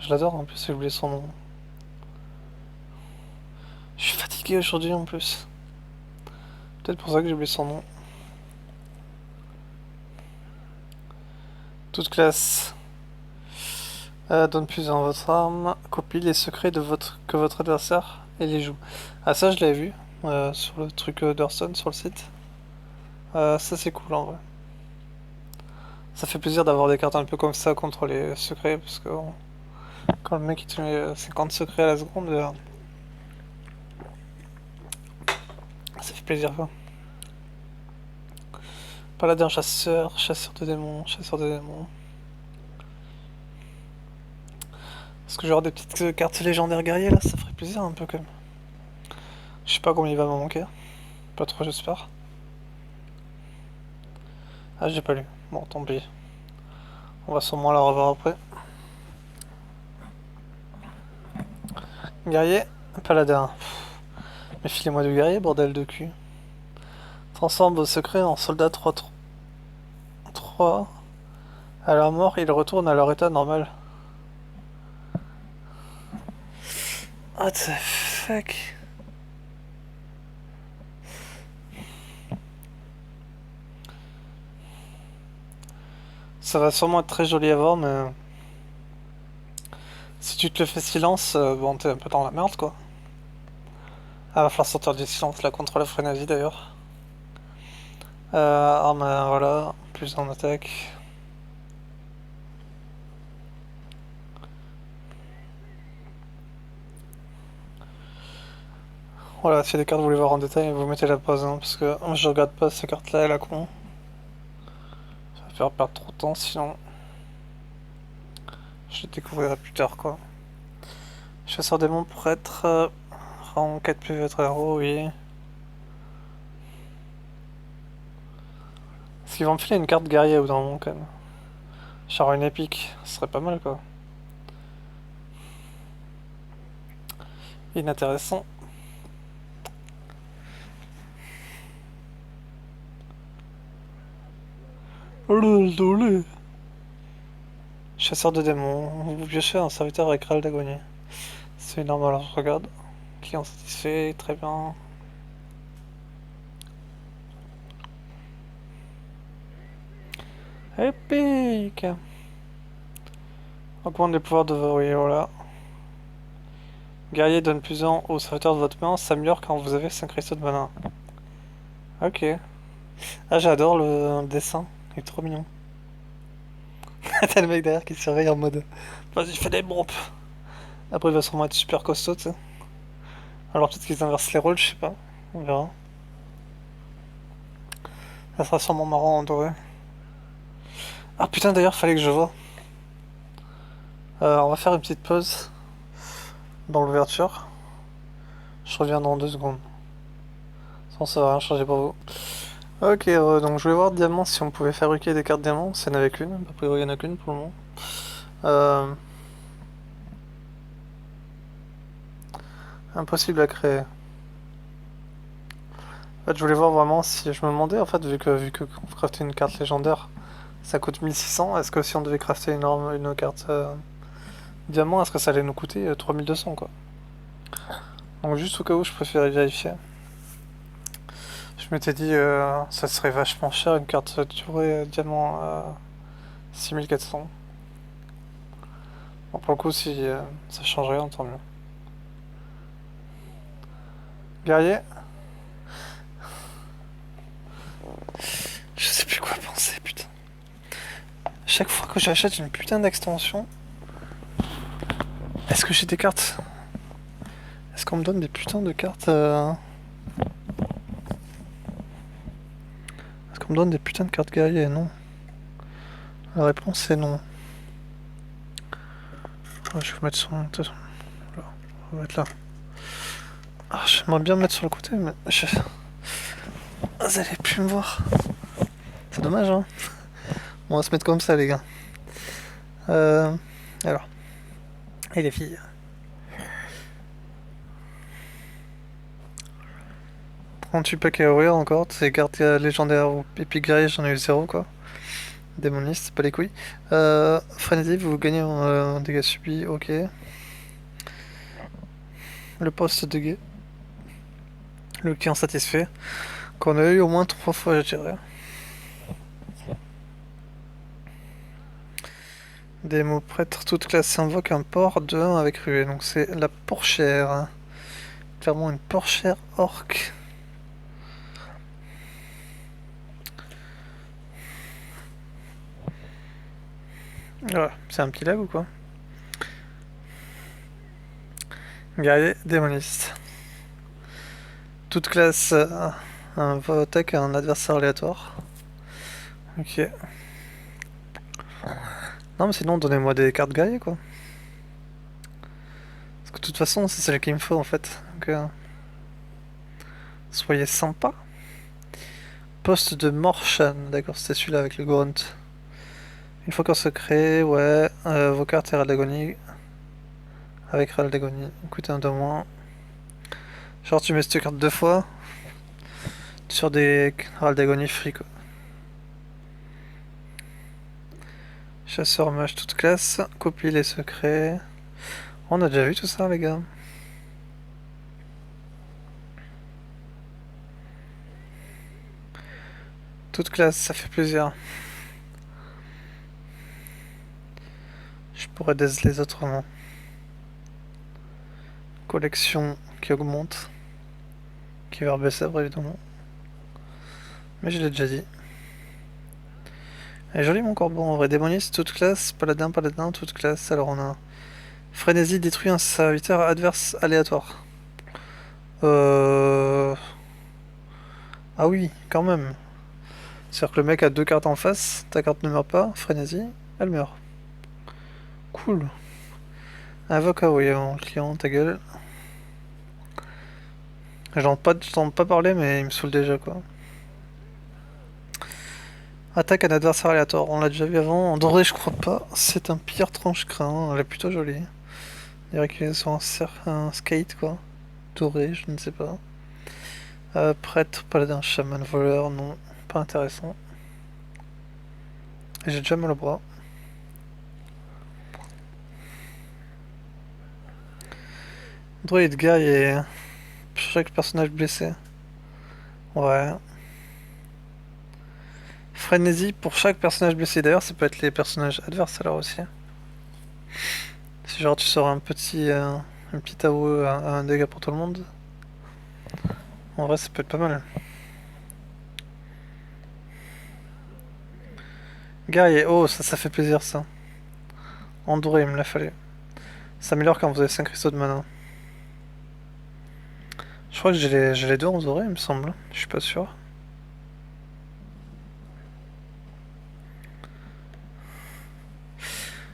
Je l'adore en plus, j'ai oublié son nom. Je suis fatigué aujourd'hui en plus. Peut-être pour ça que j'ai oublié son nom. Toute classe. Donne plus dans votre arme. Copie les secrets de que votre adversaire et les joue. Ah ça je l'avais vu sur le truc d'Hearthstone sur le site. Ça c'est cool en vrai. Ça fait plaisir d'avoir des cartes un peu comme ça contre les secrets parce que quand le mec il te met 50 secrets à la seconde, ça fait plaisir quoi. Paladin chasseur, chasseur de démons, chasseur de démons. Est-ce que j'aurai des petites cartes légendaires guerriers là? Ça ferait plaisir un peu quand même. Je sais pas combien il va m'en manquer. Pas trop j'espère. Ah j'ai pas lu. Bon tant pis. On va sûrement la revoir après. Guerrier, paladin. Mais filez-moi du guerrier, bordel de cul. Transforme vos secrets en soldat 3. À leur mort, ils retournent à leur état normal. What the fuck? Ça va sûrement être très joli à voir, mais... Si tu te le fais silence, bon t'es un peu dans la merde quoi. Ah, va falloir sortir du silence là contre la frénésie d'ailleurs. Arme, voilà, plus en attaque. Voilà, si y a des cartes que vous voulez voir en détail, vous mettez la pause, hein, parce que je regarde pas ces cartes là, elle a con. Ça va faire perdre trop de temps sinon. Je les découvrirai plus tard quoi. Chasseur démon prêtre, rang 4 PV votre héros, oui. Est-ce qu'ils vont me filer une carte guerrier au bout d'un moment quand même? Genre une épique, ce serait pas mal quoi. Inintéressant. Olé. Chasseur de démons, vous piochez un serviteur avec râle d'agonie. C'est normal, alors je regarde. Client satisfait, très bien. Épique. Augmente les pouvoirs de vos... Oui, voilà. Guerrier donne plus un au serviteur de votre main, s'améliore quand vous avez 5 cristaux de mana. Ok. Ah, j'adore le dessin, il est trop mignon. T'as le mec derrière qui surveille en mode... Vas-y, fais des bombes. Après, il va sûrement être super costaud, tu sais. Alors peut-être qu'ils inversent les rôles, je sais pas. On verra. Ça sera sûrement marrant en doré. Ah putain, d'ailleurs, fallait que je vois. On va faire une petite pause dans l'ouverture. Je reviens dans 2 secondes. Sinon, ça va rien changer pour vous. Ok, donc je voulais voir diamant si on pouvait fabriquer des cartes diamants. S'il n'y en avait qu'une. A priori, il n'y en a qu'une pour le moment. Impossible à créer. En fait, je voulais voir vraiment si je me demandais, en fait, vu que crafter une carte légendaire, ça coûte 1600. Est-ce que si on devait crafter une carte diamant, est-ce que ça allait nous coûter 3200 quoi? Donc juste au cas où, je préférais vérifier. Je m'étais dit, ça serait vachement cher une carte durée diamant à 6400. Bon, pour le coup, si ça change rien, tant mieux. Guerrier? Je sais plus quoi penser, putain. Je chaque fois que j'achète une putain d'extension, est-ce que j'ai des cartes? Est-ce qu'on me donne des putains de cartes Est-ce qu'on me donne des putains de cartes guerriers? Non. La réponse est non. Ouais, je vais mettre sur... On va mettre là. Ah, j'aimerais bien me mettre sur le côté, mais vous allez plus me voir. C'est dommage, hein. On va se mettre comme ça, les gars. Alors. Et les filles. 38 paquets à ouvrir encore. Ces cartes légendaires ou épiques guerriers, j'en ai eu 0, quoi. Démoniste, pas les couilles. Frenzy, vous gagnez en dégâts subis, ok. Le poste de guet. Le client satisfait. Qu'on a eu au moins 3 fois, je dirais. Démo prêtre, toute classe invoque un port de 1 avec ruée. Donc c'est la porchère. Clairement une porchère orque. Ouais, c'est un petit lag ou quoi? Guerrier démoniste. Toute classe attaque un adversaire aléatoire. Ok. Non mais sinon donnez-moi des cartes guerriers quoi. Parce que de toute façon c'est celle qu'il me faut en fait. Donc, soyez sympa. Poste de Morshan, d'accord, c'était celui-là avec le grunt. Une fois qu'on se crée, ouais, vos cartes et Râle d'agonie. Avec Râle d'agonie, coûtez un de moins. Genre tu mets cette carte 2 fois sur des Râle d'agonie free quoi. Chasseur mage toute classe, copie les secrets. On a déjà vu tout ça les gars. Toute classe, ça fait plaisir. Je pourrais déceler autrement. Collection qui augmente. Qui va rebaisser évidemment. Mais je l'ai déjà dit. Elle est jolie mon corbeau en vrai. Démoniste, toute classe. Paladin, paladin, toute classe. Alors on a... Frénésie détruit un serviteur adverse aléatoire. Ah oui, quand même. C'est-à-dire que le mec a 2 cartes en face, ta carte ne meurt pas, frénésie, elle meurt. Cool. Invoque oui, en client, ta gueule. J'entends pas parler, mais il me saoule déjà quoi. Attaque un adversaire aléatoire, on l'a déjà vu avant. En doré, je crois pas. C'est un pire tranche-crin, elle est plutôt jolie. On dirait qu'il est sur un skate quoi. Doré, je ne sais pas. Prêtre, paladin, chaman, voleur, non. Pas intéressant. J'ai déjà mal au bras. Droïde guerrier. Chaque personnage blessé. Ouais. Frénésie pour chaque personnage blessé. D'ailleurs, ça peut être les personnages adverses alors aussi. Si genre tu sors un petit AOE à un dégât pour tout le monde. En vrai, ça peut être pas mal. Guerrier, oh, ça fait plaisir ça. Endouré, il me l'a fallu. Ça améliore quand vous avez 5 cristaux de mana. Je crois que j'ai les deux en doré, il me semble. Je suis pas sûr.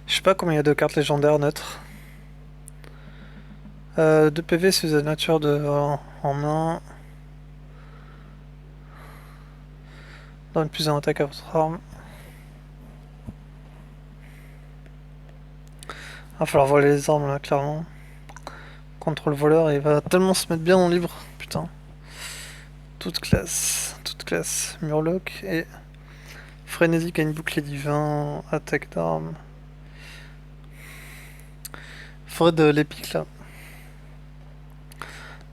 Je sais pas combien il y a de cartes légendaires neutres. 2 PV si vous avez nature de en main. Donne plus d'un attaque à votre arme. Va falloir voler les armes là, clairement. Contre le voleur, il va tellement se mettre bien en libre. Putain. Toute classe. Murloc et Frénésie gagne bouclier divin, attaque d'armes. Faudrait de l'épique là.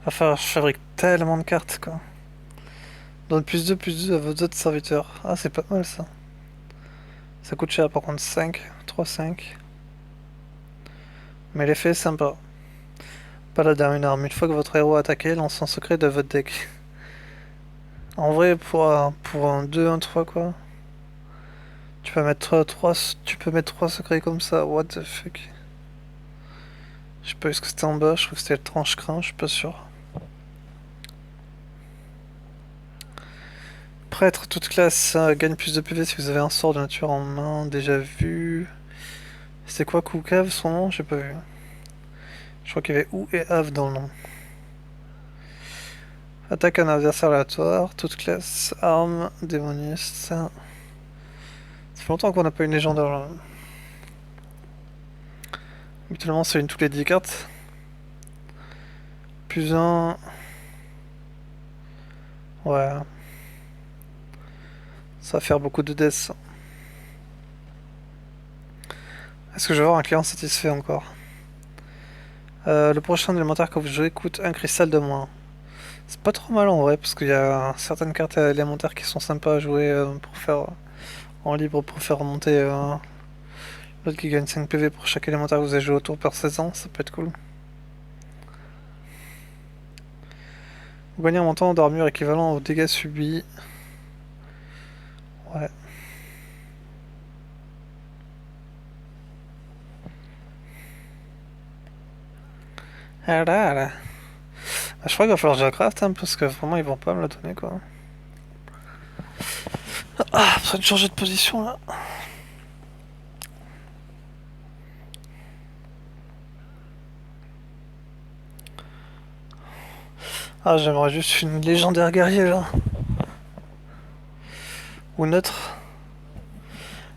Va falloir que je fabrique tellement de cartes quoi. Donne plus 2 à vos autres serviteurs. Ah c'est pas mal ça. Ça coûte cher par contre 5, 3, 5. Mais l'effet est sympa. Paladin, une arme. Une fois que votre héros a attaqué, lance un secret de votre deck. En vrai, pour un 2, un 3 quoi. Tu peux mettre 3, tu peux mettre 3 secrets comme ça, what the fuck. Je sais pas, est-ce que c'était en bas, je crois que c'était le tranche-crin, je suis pas sûr. Prêtre, toute classe, gagne plus de PV si vous avez un sort de nature en main, déjà vu. C'est quoi Koukav son nom? J'ai pas vu. Je crois qu'il y avait Ou et Av dans le nom. Attaque un adversaire aléatoire, toute classe, arme, démoniste. Ça fait longtemps qu'on n'a pas une légendaire là. Habituellement c'est une toutes les 10 cartes. Plus un. Ouais. Ça va faire beaucoup de deaths. Est-ce que je vais avoir un client satisfait encore? Le prochain élémentaire que vous jouez coûte un cristal de moins. C'est pas trop mal en vrai, parce qu'il y a certaines cartes élémentaires qui sont sympas à jouer pour faire en libre pour faire remonter l'autre qui gagne 5 PV pour chaque élémentaire que vous avez joué autour par 16 ans, ça peut être cool. Vous gagnez un montant d'armure équivalent aux dégâts subis. Ouais. Ah là là. Bah, je crois qu'il va falloir que je la craft hein, parce que vraiment ils vont pas me la donner quoi. Ah, besoin de changer de position là. Ah, j'aimerais juste une légendaire guerrier là. Ou neutre.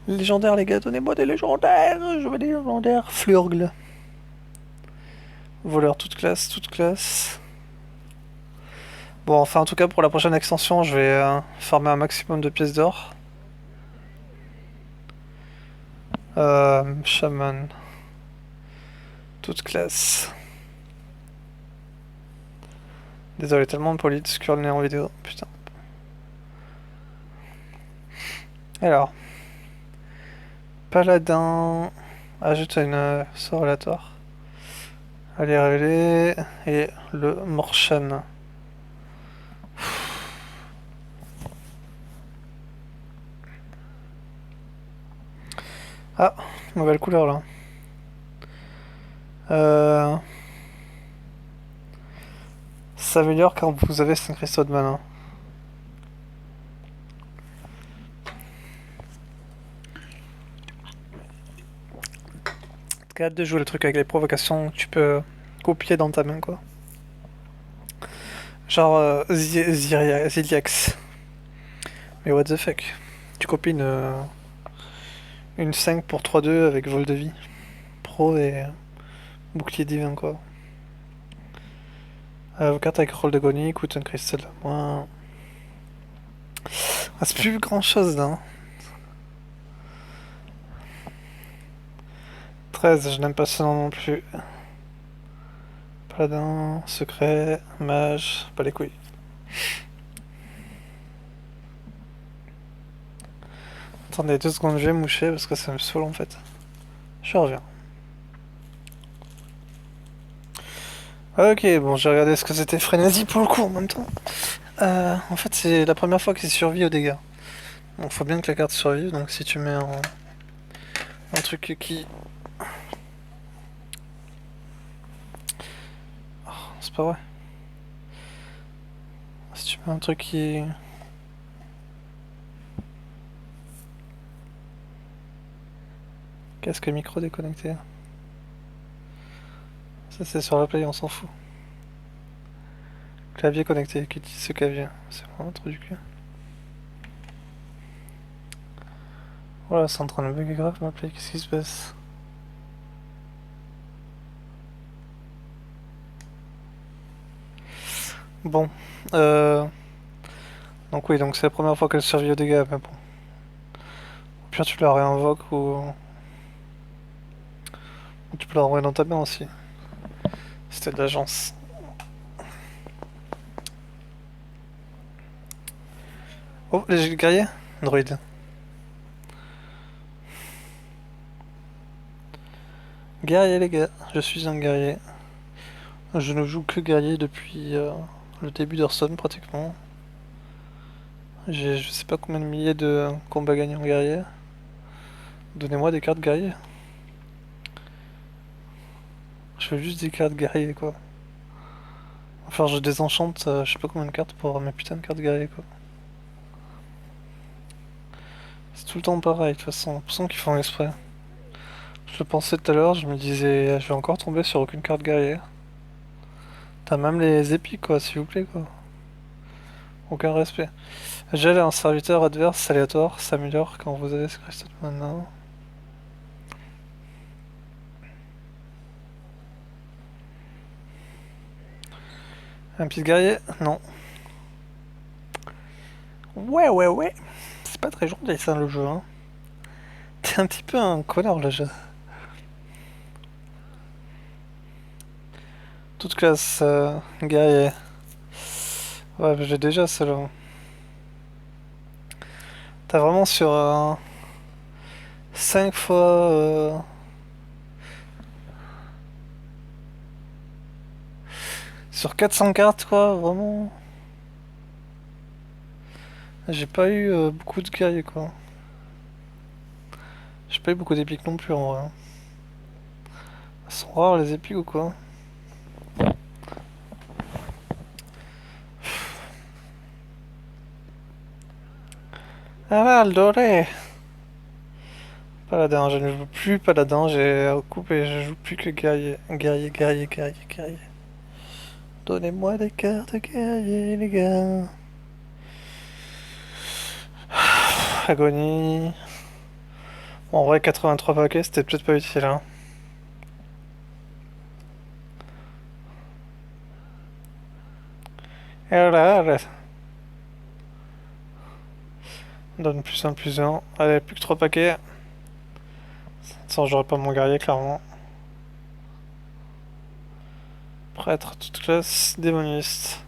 Légendaire les gars, donnez-moi des légendaires. Je veux des légendaires. Flurgle. Voleur toute classe, toute classe. Bon, enfin en tout cas pour la prochaine extension, je vais farmer un maximum de pièces d'or. Shaman. Toute classe. Désolé, tellement de poli de scroller en vidéo. Putain. Alors. Paladin. Ajoute une sort aléatoire. Allez révéler. Et le Morshan. Ah, nouvelle couleur là. Ça s'améliore quand vous avez 5 cristaux de mana. T'as hâte de jouer le truc avec les provocations que tu peux copier dans ta main quoi. Genre Ziliax. Mais what the fuck. Tu copies une 5 pour 3-2 avec vol de vie. Pro et bouclier divin quoi. Vos cartes avec rôle d'agonie coûtent un cristal à moins. Ah, c'est plus grand chose là. 13, je n'aime pas ce nom non plus. Paladin, secret, mage, pas les couilles. Attendez 2 secondes, je vais moucher parce que ça me saoule en fait. Je reviens. Ok, bon, j'ai regardé ce que c'était frénésie pour le coup en même temps. En fait, c'est la première fois qu'il survit aux dégâts. Donc, faut bien que la carte survive. Donc, si tu mets un truc qui. Oh, c'est pas vrai. Si tu mets un truc qui. Casque micro déconnecté. Ça, c'est sur la play, on s'en fout. Clavier connecté, qui utilise ce clavier. C'est vraiment trop du cul. Voilà, c'est en train de bugger grave ma play, qu'est-ce qui se passe? Bon, donc oui, donc c'est la première fois qu'elle survit aux dégâts, mais bon. Au pire, tu la réinvoques ou tu peux la renvoyer dans ta main aussi. C'était de l'agence. Oh, les guerriers? Druide. Guerrier les gars, je suis un guerrier. Je ne joue que guerrier depuis le début d'Hearthstone pratiquement. J'ai je sais pas combien de milliers de combats gagnés en guerrier. Donnez-moi des cartes guerriers. Je veux juste des cartes guerriers, quoi. Enfin, je désenchante, je sais pas combien de cartes pour avoir mes putains de cartes guerriers, quoi. C'est tout le temps pareil, de toute façon. J'ai l'impression qu'ils font exprès. Je le pensais tout à l'heure, je me disais, je vais encore tomber sur aucune carte guerrière. T'as même les épiques, quoi, s'il vous plaît, quoi. Aucun respect. Gel un serviteur adverse aléatoire s'améliore quand vous avez ce cristal maintenant. Un petit guerrier? Non. Ouais, ouais, ouais. C'est pas très gentil ça le jeu, hein. T'es un petit peu un connard le jeu. Toute classe, guerrier. Ouais, j'ai déjà celle-là. T'as vraiment sur 5 fois... sur 400 cartes, quoi, vraiment. J'ai pas eu beaucoup de guerriers, quoi. J'ai pas eu beaucoup d'épiques non plus, en vrai. Elles sont rares, les épiques, ou quoi? Ah là, le doré! Paladin, je ne joue plus paladin, j'ai coupé, je joue plus que guerrier. Guerrier, guerrier, guerrier, guerrier. Donnez-moi des cartes guerrier, les gars. Agonie. Bon, en vrai, 83 paquets, c'était peut-être pas utile, hein. Et là, donne plus un, plus un. Allez, plus que 3 paquets. Sans, j'aurais pas mon guerrier, clairement. Prêtre, toute classe, démoniste.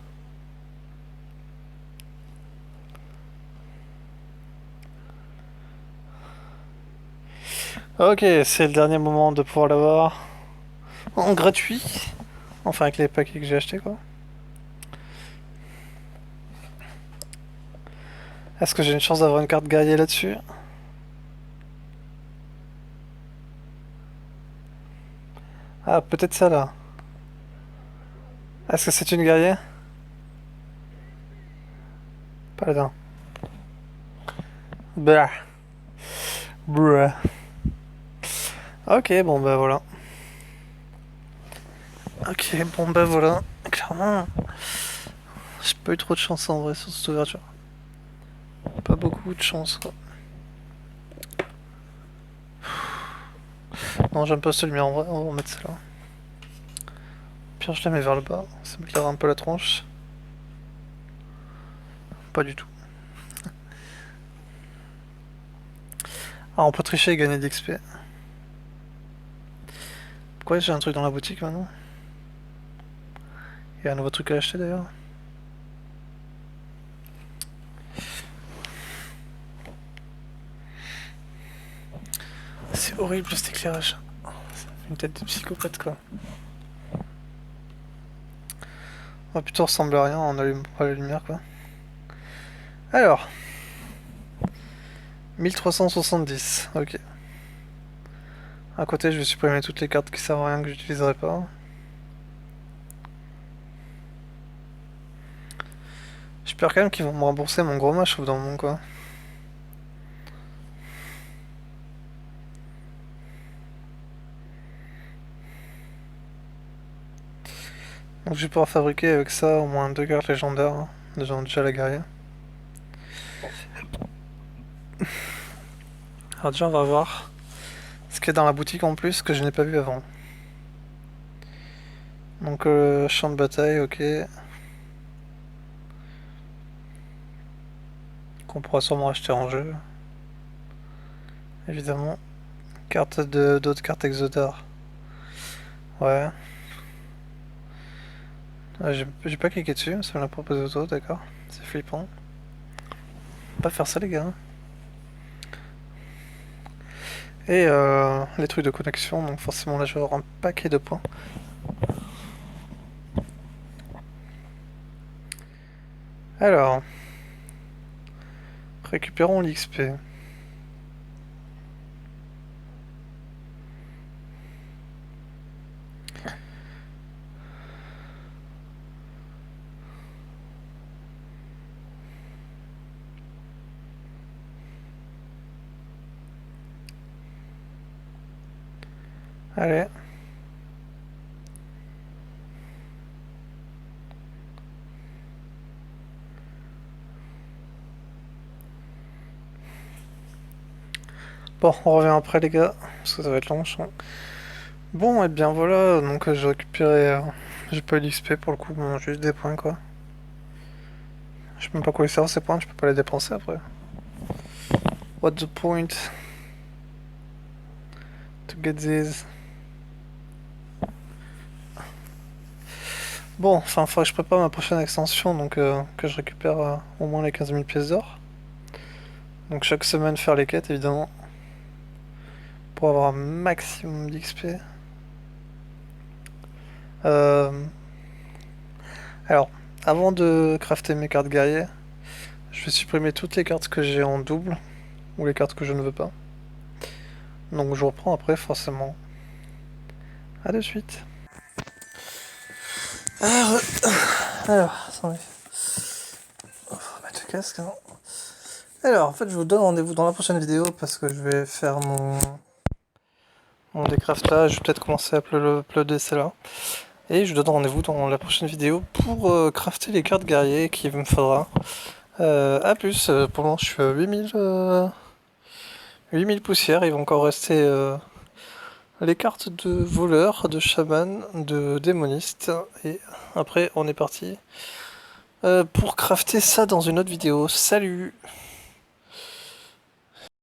Ok, c'est le dernier moment de pouvoir l'avoir en gratuit. Enfin, avec les paquets que j'ai achetés, quoi. Est-ce que j'ai une chance d'avoir une carte guerrier là-dessus? Ah, peut-être ça là. Est-ce que c'est une guerrier? Paladin. Bah. Bruh. Ok, bon bah voilà. Ok, bon bah voilà. Clairement, j'ai pas eu trop de chance en vrai sur cette ouverture. Pas beaucoup de chance quoi. Non, j'aime pas cette lumière en vrai, on va remettre celle-là. Pire, je la mets vers le bas, ça m'éclaire un peu la tronche. Pas du tout. Ah, on peut tricher et gagner de l'XP. Pourquoi j'ai un truc dans la boutique maintenant? Il y a un nouveau truc à acheter d'ailleurs. C'est horrible cet éclairage. Ça fait une tête de psychopathe quoi. On va plutôt ressembler à rien, on allume pas la lumière quoi. Alors, 1370, ok. À côté, je vais supprimer toutes les cartes qui servent à rien que j'utiliserai pas. J'espère quand même qu'ils vont me rembourser mon gros match au bout d'un moment quoi. Donc je vais pouvoir fabriquer avec ça au moins 2 cartes légendaires, hein. Déjà la guerrière. Alors déjà on va voir ce qu'il y a dans la boutique en plus que je n'ai pas vu avant. Donc champ de bataille, ok. Qu'on pourra sûrement acheter en jeu. Évidemment. Carte de d'autres cartes Exodar. Ouais. Ah, j'ai pas cliqué dessus, ça me l'a proposé auto, d'accord. C'est flippant. Pas faire ça les gars. Et les trucs de connexion, donc forcément là je vais avoir un paquet de points. Alors, récupérons l'XP. Allez. Bon, on revient après les gars, parce que ça va être long, je sens. Bon, et bien voilà, donc j'ai récupéré... j'ai pas eu d'XP pour le coup, bon, juste des points quoi. Je sais même pas quoi les faire ces points, je peux pas les dépenser après. What's the point to get these? Bon, enfin, faudrait que je prépare ma prochaine extension, donc que je récupère au moins les 15 000 pièces d'or. Donc chaque semaine faire les quêtes évidemment, pour avoir un maximum d'XP. Alors, avant de crafter mes cartes guerriers, je vais supprimer toutes les cartes que j'ai en double, ou les cartes que je ne veux pas. Donc je reprends après forcément. A de suite. Alors, attendez. On va mettre le casque, non. Alors, en fait, je vous donne rendez-vous dans la prochaine vidéo parce que je vais faire mon décraftage. Je vais peut-être commencer à uploader celle-là. Et je vous donne rendez-vous dans la prochaine vidéo pour crafter les cartes guerriers qu'il me faudra. A plus, pour le moment je suis à 8000 poussières, il va encore rester les cartes de voleur, de chaman, de démoniste, et après on est parti pour crafter ça dans une autre vidéo. Salut!